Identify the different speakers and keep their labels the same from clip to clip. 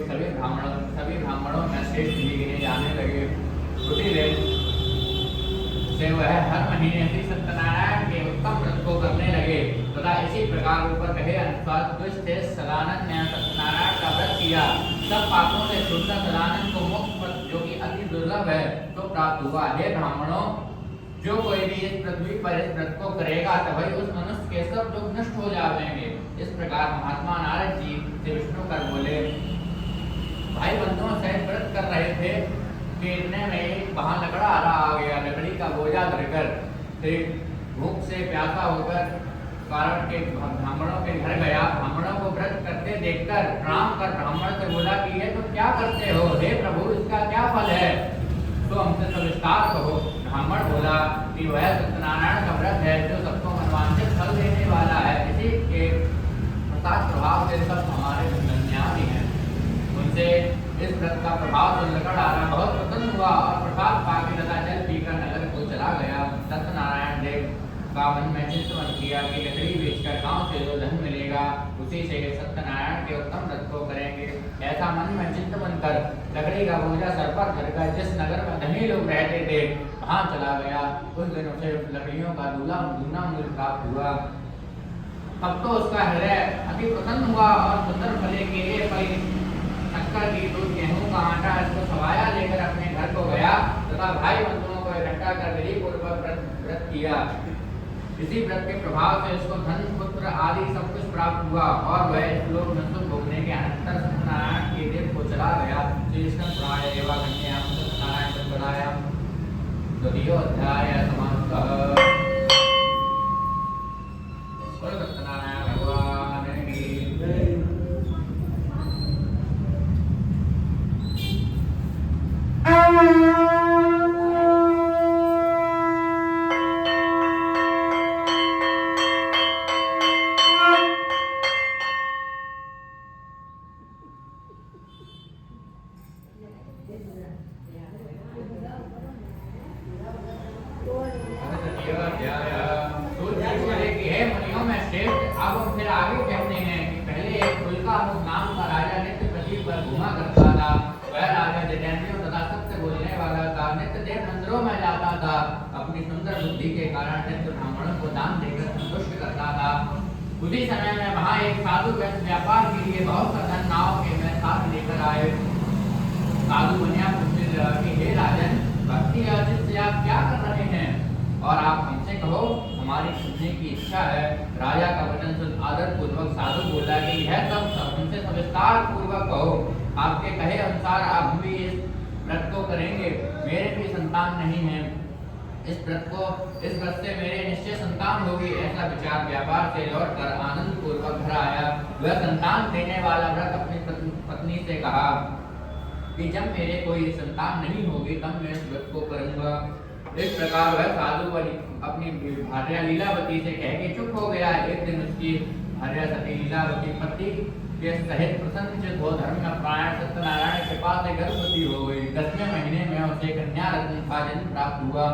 Speaker 1: सभी ब्राह्मणों में श्रेष्ठ भी गिने जाने लगे। उसी दिन से वह हर महीने श्री सत्यनारायण के उत्तम व्रत को करने लगे तथा इसी प्रकार ऊपर कहे अनुसार दुष्टेश सदानंद ने सत्यनारायण का व्रत किया। सब पापों से छूटकर सदानंद को मोक्ष पद जो कि अति दुर्लभ है तो प्राप्त हुआ। हे ब्राह्मणों, जो कोई भी इस पृथ्वी पर इस व्रत को करेगा तभी उस मनुष्य के सब दुख नष्ट हो जाएंगे। इस प्रकार महात्मा नारद जी से विष्णु कर बोले। भाई बंधुओं से व्रत कर रहे थे कि इतने में वहां लकड़ा आ गया। लकड़ी का बोझा धरकर भूख से प्यासा होकर कारण के ब्राह्मणों के घर गया। ब्राह्मणों को व्रत करते देखकर प्रणाम कर ब्राह्मण से बोला कि ये तुम क्या करते हो? हे प्रभु, इसका क्या फल है? तो हमसे सविस्तार कहो। ब्राह्मण बोला कि वह सत्यनारायण का व्रत है जो सबको मनवांछित फल देने वाला है। इसी के प्रसाद प्रभाव से सब हमारे धन्यानी हैं। उनसे इस व्रत का प्रभाव सुनकर आना बहुत प्रसन्न हुआ और प्रसाद पाके तथा जल पीकर नगर को चला गया। सत्यनारायण देव का मन में चिंतन किया कि लकड़ी बेचकर गांव से जो धन मिलेगा उसी से सत्यनारायण के उत्तम व्रत को करेंगे। ऐसा मन में चिंतन कर लकड़ी का बोझा सर पर धरकर जिस नगर में धनी लोग रहते थे वहां चला गया। उस दिन उसे लकड़ियों का दूना मूल्य प्राप्त हुआ। अब तो उसका हृदय अति प्रसन्न हुआ और सुंदर फले के लिए शक्कर की दूध गेहूं का आटा इसको सवाया लेकर अपने घर को गया तथा भाई बंधुओं को इकट्ठा कर विधि पूर्वक व्रत किया। इसी व्रत के प्रभाव से उसको धन पुत्र आदि सब कुछ प्राप्त हुआ और वह इस लोक में सुख भोगने के अनंतर सत्यनारायण के देव को चला गया। श्री कृष्ण पुराण देवा कन्या सत्यनारायण संप्रदायम द्वितीय अध्याय समाप्तः। सत्यनारायण भगवान की जय। अब फिर आगे कहते हैं कि पहले एक फुल्कामुख नाम का राजा नित्य पृथ्वी पर घूमा करता था। वह राजा जितेंद्रियों तथा सत्य बोलने वाला था। नित्य देव मंदिरों में जाता था। अपनी सुंदर बुद्धि के कारण नित्य ब्राह्मणों को दान देकर संतुष्ट करता था। उसी समय में वहाँ एक साधु व्यापार के लिए बहुत सा धन नाव के में साथ लेकर आए। साधु बनिया पूछने लगा कि हे राजन, भक्ति अर्जित से आप क्या कर रहे हैं और आप हमसे कहो, हमारी सुनने की इच्छा है। राजा का वचन सुन आदर पूर्वक साधु बोला कि यह सब हमसे सविस्तार पूर्वक कहो। आपके कहे अनुसार आप भी इस व्रत को करेंगे। मेरे भी संतान नहीं है। इस व्रत से मेरे निश्चय संतान होगी। ऐसा विचार व्यापार से लौटकर आनंद पूर्वक घर आया। वह संतान देने वाला व्रत अपनी पत्नी से कहा कि जब मेरे कोई संतान नहीं होगी तब मैं इस व्रत को करूंगा। इस प्रकार वह साधु अपनी भार्या लीलावती से कह के चुप हो गया। एक दिन उसकी भार्या सती लीलावती पति के सहित प्रसन्नचित्त हो धर्म में प्राण सत्यनारायण के पास से गर्भवती हो गई। 10वें महीने में उसे कन्या रत्न का जन्म प्राप्त हुआ।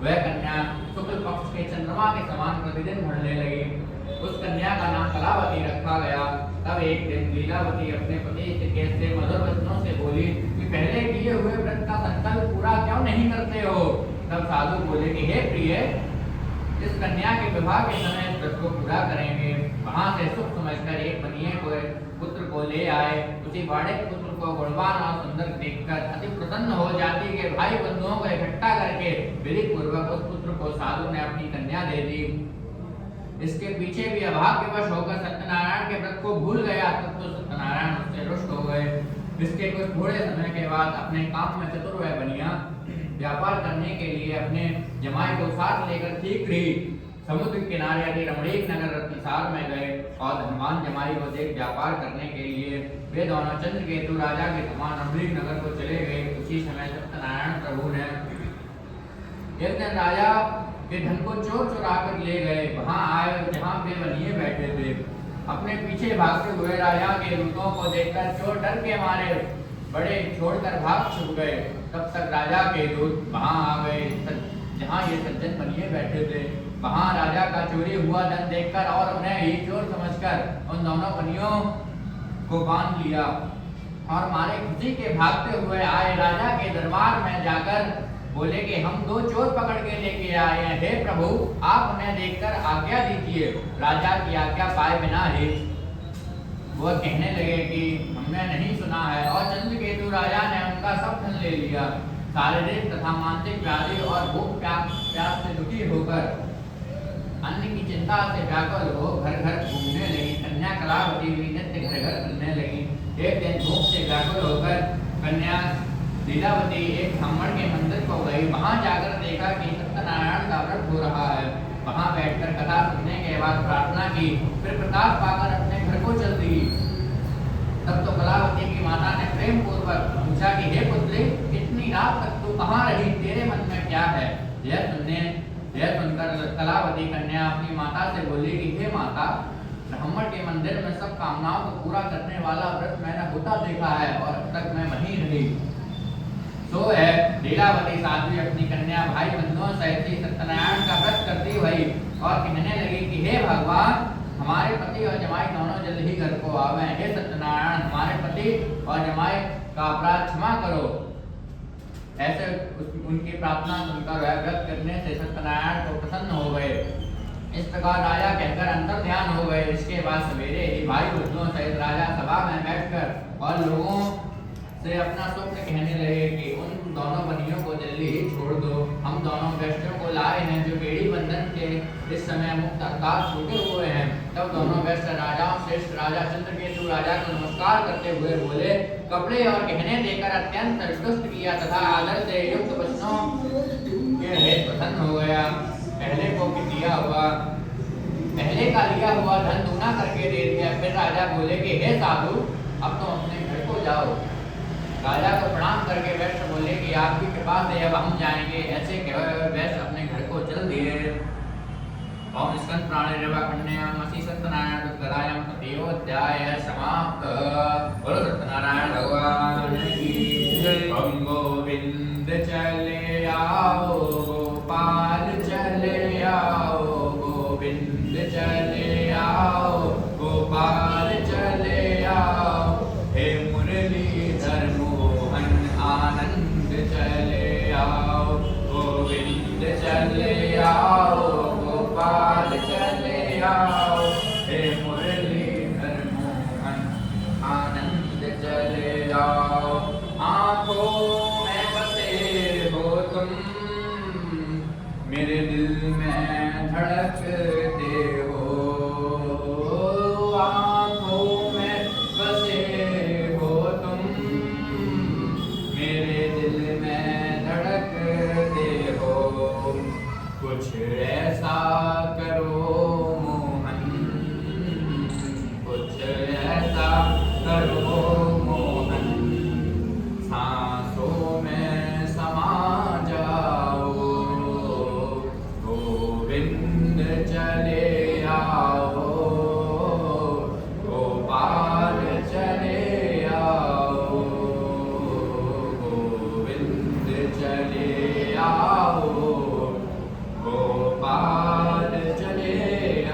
Speaker 1: वह कन्या शुक्ल पक्ष के चंद्रमा के समान प्रतिदिन बढ़ने लगी। उस कन्या का नाम कलावती रखा गया। तब एक दिन लीलावती अपने पति से मधुर वचनों से बोली कि पहले किए हुए व्रत का संकल्प पूरा क्यों नहीं करते हो? तब साधु बोले कि हे प्रिय, इस कन्या के विवाह के समय इस व्रत को पूरा करेंगे। वहां से सुख समझकर एक बनिए को पुत्र को ले आए। उसी बड़े पुत्र को गुणवान और सुंदर देखकर अति प्रसन्न हो जाती के भाई बंधुओं को इकट्ठा करके विधि पूर्वक उस पुत्र को साधु ने अपनी कन्या दे दी। इसके पीछे भी अभाग्यवश होकर सत्यनारायण के व्रत को भूल गया। तब तो सत्यनारायण उससे रुष्ट हो गए। इसके कुछ थोड़े समय के बाद अपने काम में चतुर वह बनिया व्यापार करने के लिए अपने जमाई को साथ लेकर शीघ्र ही समुद्र किनारे रमणीक नगर रत्नसार में गए और धनवान जमाई को देख व्यापार करने के लिए वे दोनों चंद्रकेतु राजा के समान रमणीक नगर को चले गए। उसी समय सत्यनारायण प्रभु ने एक दिन राजा के धन को चोर चुरा कर ले गए। वहां आए जहां वे बनिए बैठे थे। अपने पीछे भागते हुए राजा के दूतों को देखकर चोर डर के मारे बड़े छोड़कर भाग छुप गए। तब तक राजा के दूत वहां आ गए जहां ये सज्जन बनिए बैठे थे। वहां राजा का चोरी हुआ धन देखकर और उन्हें ही चोर समझकर उन दोनों बनियों को बांध लिया और मारे खुशी के भागते हुए आए राजा के दरबार में जाकर बोले कि हम 2 चोर पकड़ के लेके आए हैं, हे प्रभु आप उन्हें देखकर आज्ञा दीजिए। राजा की आज्ञा पाए बिना ही वह कहने लगे कि हमने नहीं सुना है, और चंद्रकेतु राजा ने उनका सब धन ले लिया। शारीरिक तथा मानसिक व्याधि और भूख प्यास से दुखी होकर अन्न की चिंता से व्याकुल हो घर घर घूमने लगी। कन्या कलावती भी नित्य घर घर घूमने लगी। एक दिन भूख से व्याकुल होकर कन्या लीलावती एक ब्राह्मण के मंदिर को गई। वहां जाकर देखा कि सत्यनारायण का व्रत हो रहा है। वहां बैठकर कथा सुनने के बाद प्रार्थना की, फिर प्रकाश पाकर अपने घर को चल दी। तब तो कलावती की माता ने प्रेम पूर्वक पूछा कि हे पुत्री, इतनी रात तक तू कहाँ रही, तेरे मन में क्या है? यह सुनकर कलावती कन्या अपनी माता से बोली कि हे माता, ब्राह्मण के मंदिर में सब कामनाओं को पूरा करने वाला व्रत मैंने होता देखा है और अब तक मैं वहीं रही। तो है लीलावती साध्वी अपनी कन्या भाई बंधुओं सहित सत्यनारायण का व्रत करती हुई और कहने लगी कि हे भगवान, हमारे पति और जमाई दोनों जल्द ही घर को आवे। हे सत्यनारायण, हमारे पति और जमाई का अपराध क्षमा करो। ऐसे उनकी प्रार्थना सुनकर वह व्रत करने से सत्यनारायण को प्रसन्न हो गए। इस प्रकार राजा कहकर अंतर ध्यान हो गए। इसके बाद सवेरे ही भाई बंधुओं सहित राजा सभा में बैठकर और लोगों से अपना स्वप्न कहने लगे कि उन दोनों बनियों को जल्दी ही छोड़ दो। हम दोनों व्यक्तियों को लाए हैं जो बेड़ी बंधन के इस समय मुक्त अर्थात छूटे हुए हैं। तब दोनों व्यस्त राजाओं श्रेष्ठ राजा चंद्रकेतु राजा को नमस्कार करते हुए बोले, कपड़े और गहने देकर अत्यंत संतुष्ट किया तथा आदर से युक्त वचनों के रहित प्रसन्न हो गया। पहले का लिया हुआ धन दूना करके दे दिया। फिर राजा बोले कि हे साधु, अब तुम अपने घर को जाओ। राजा को प्रणाम करके वैश्य बोले कि आपकी कृपा से अब हम जाएंगे। ऐसे कहे वैश्य अपने घर को चल दिए। ओम स्कंद प्राणे रेवा कन्याम मसी सत्यनारायण गदायम तृतीयोध्याय समाप्त। बोलो सत्यनारायण भगवान की जय। ओम गोविंद चले आओ, गोपाल चले आओ, गोविंद चले आओ, गोपाल चले आओ। हे मुरलीधर मोहन आनंद चले आओ, गोविंद चले आओ, गोपाल चले आओ। हे मुरलीधर मोहन आनंद चले आओ। आँखों में बसे हो तुम, मेरे दिल में धड़कते हो। आँखों में बसे हो तुम, मेरे दिल में धड़कते हो। कुछ ऐसा करो मोहन, कुछ ऐसा करो मोहन, सांसों में समा जाओ। गोविंद चले आओ, गोपाल चले आओ, गोविंद चले आओ, गोपाल चले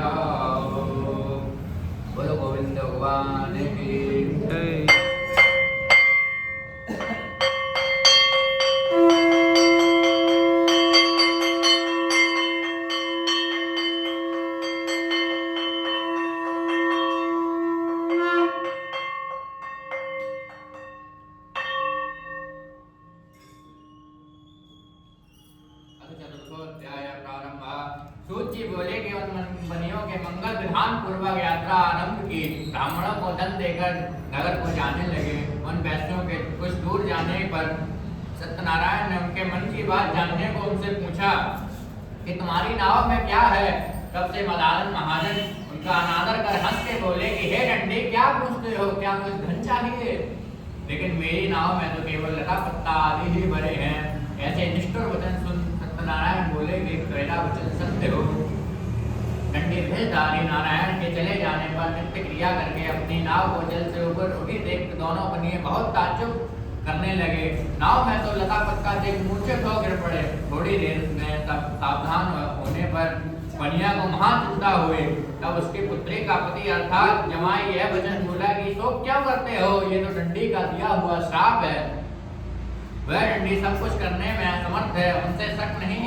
Speaker 1: आओ। बोलो गोविंद भगवान की जय। चतुर्थोध्याय प्रारंभ। सूत जी बोले कि उन बनियों के मंगल विधान पूर्वक यात्रा आरंभ की। ब्राह्मणों को धन देकर नगर को जाने लगे। उन वैश्यों के कुछ दूर जाने पर सत्यनारायण ने उनके मन की बात जानने को उनसे पूछा कि तुम्हारी नाव में क्या है। तब से मदानंद महाजन उनका अनादर कर हंस के बोले कि हे डंडे, क्या पूछते हो, क्या कुछ धन चाहिए? लेकिन मेरी नाव में तो केवल लता पत्ता आदि ही भरे हैं। ऐसे निष्ठुर वचन सुन सत्यनारायण बोले कि तेरा वचन सत्य हो। दंडीधारी नारायण के चले जाने पर नित्य क्रिया करके अपनी नाव को जल से ऊपर उठी देख दोनों बनिए बहुत ताज्जुब करने लगे। नाव में तो लता पत्ता देख मूर्छित हो गिर पड़े। थोड़ी देर में तब सावधान होने पर कन्या को महाचिंता हुई। तब उसकी पुत्री का पति अर्थात जमाई यह वचन बोला कि शोक क्यों करते हो, ये तो डंडी का दिया हुआ श्राप है। वह डंडी सब कुछ करने में समर्थ है, उनसे शक नहीं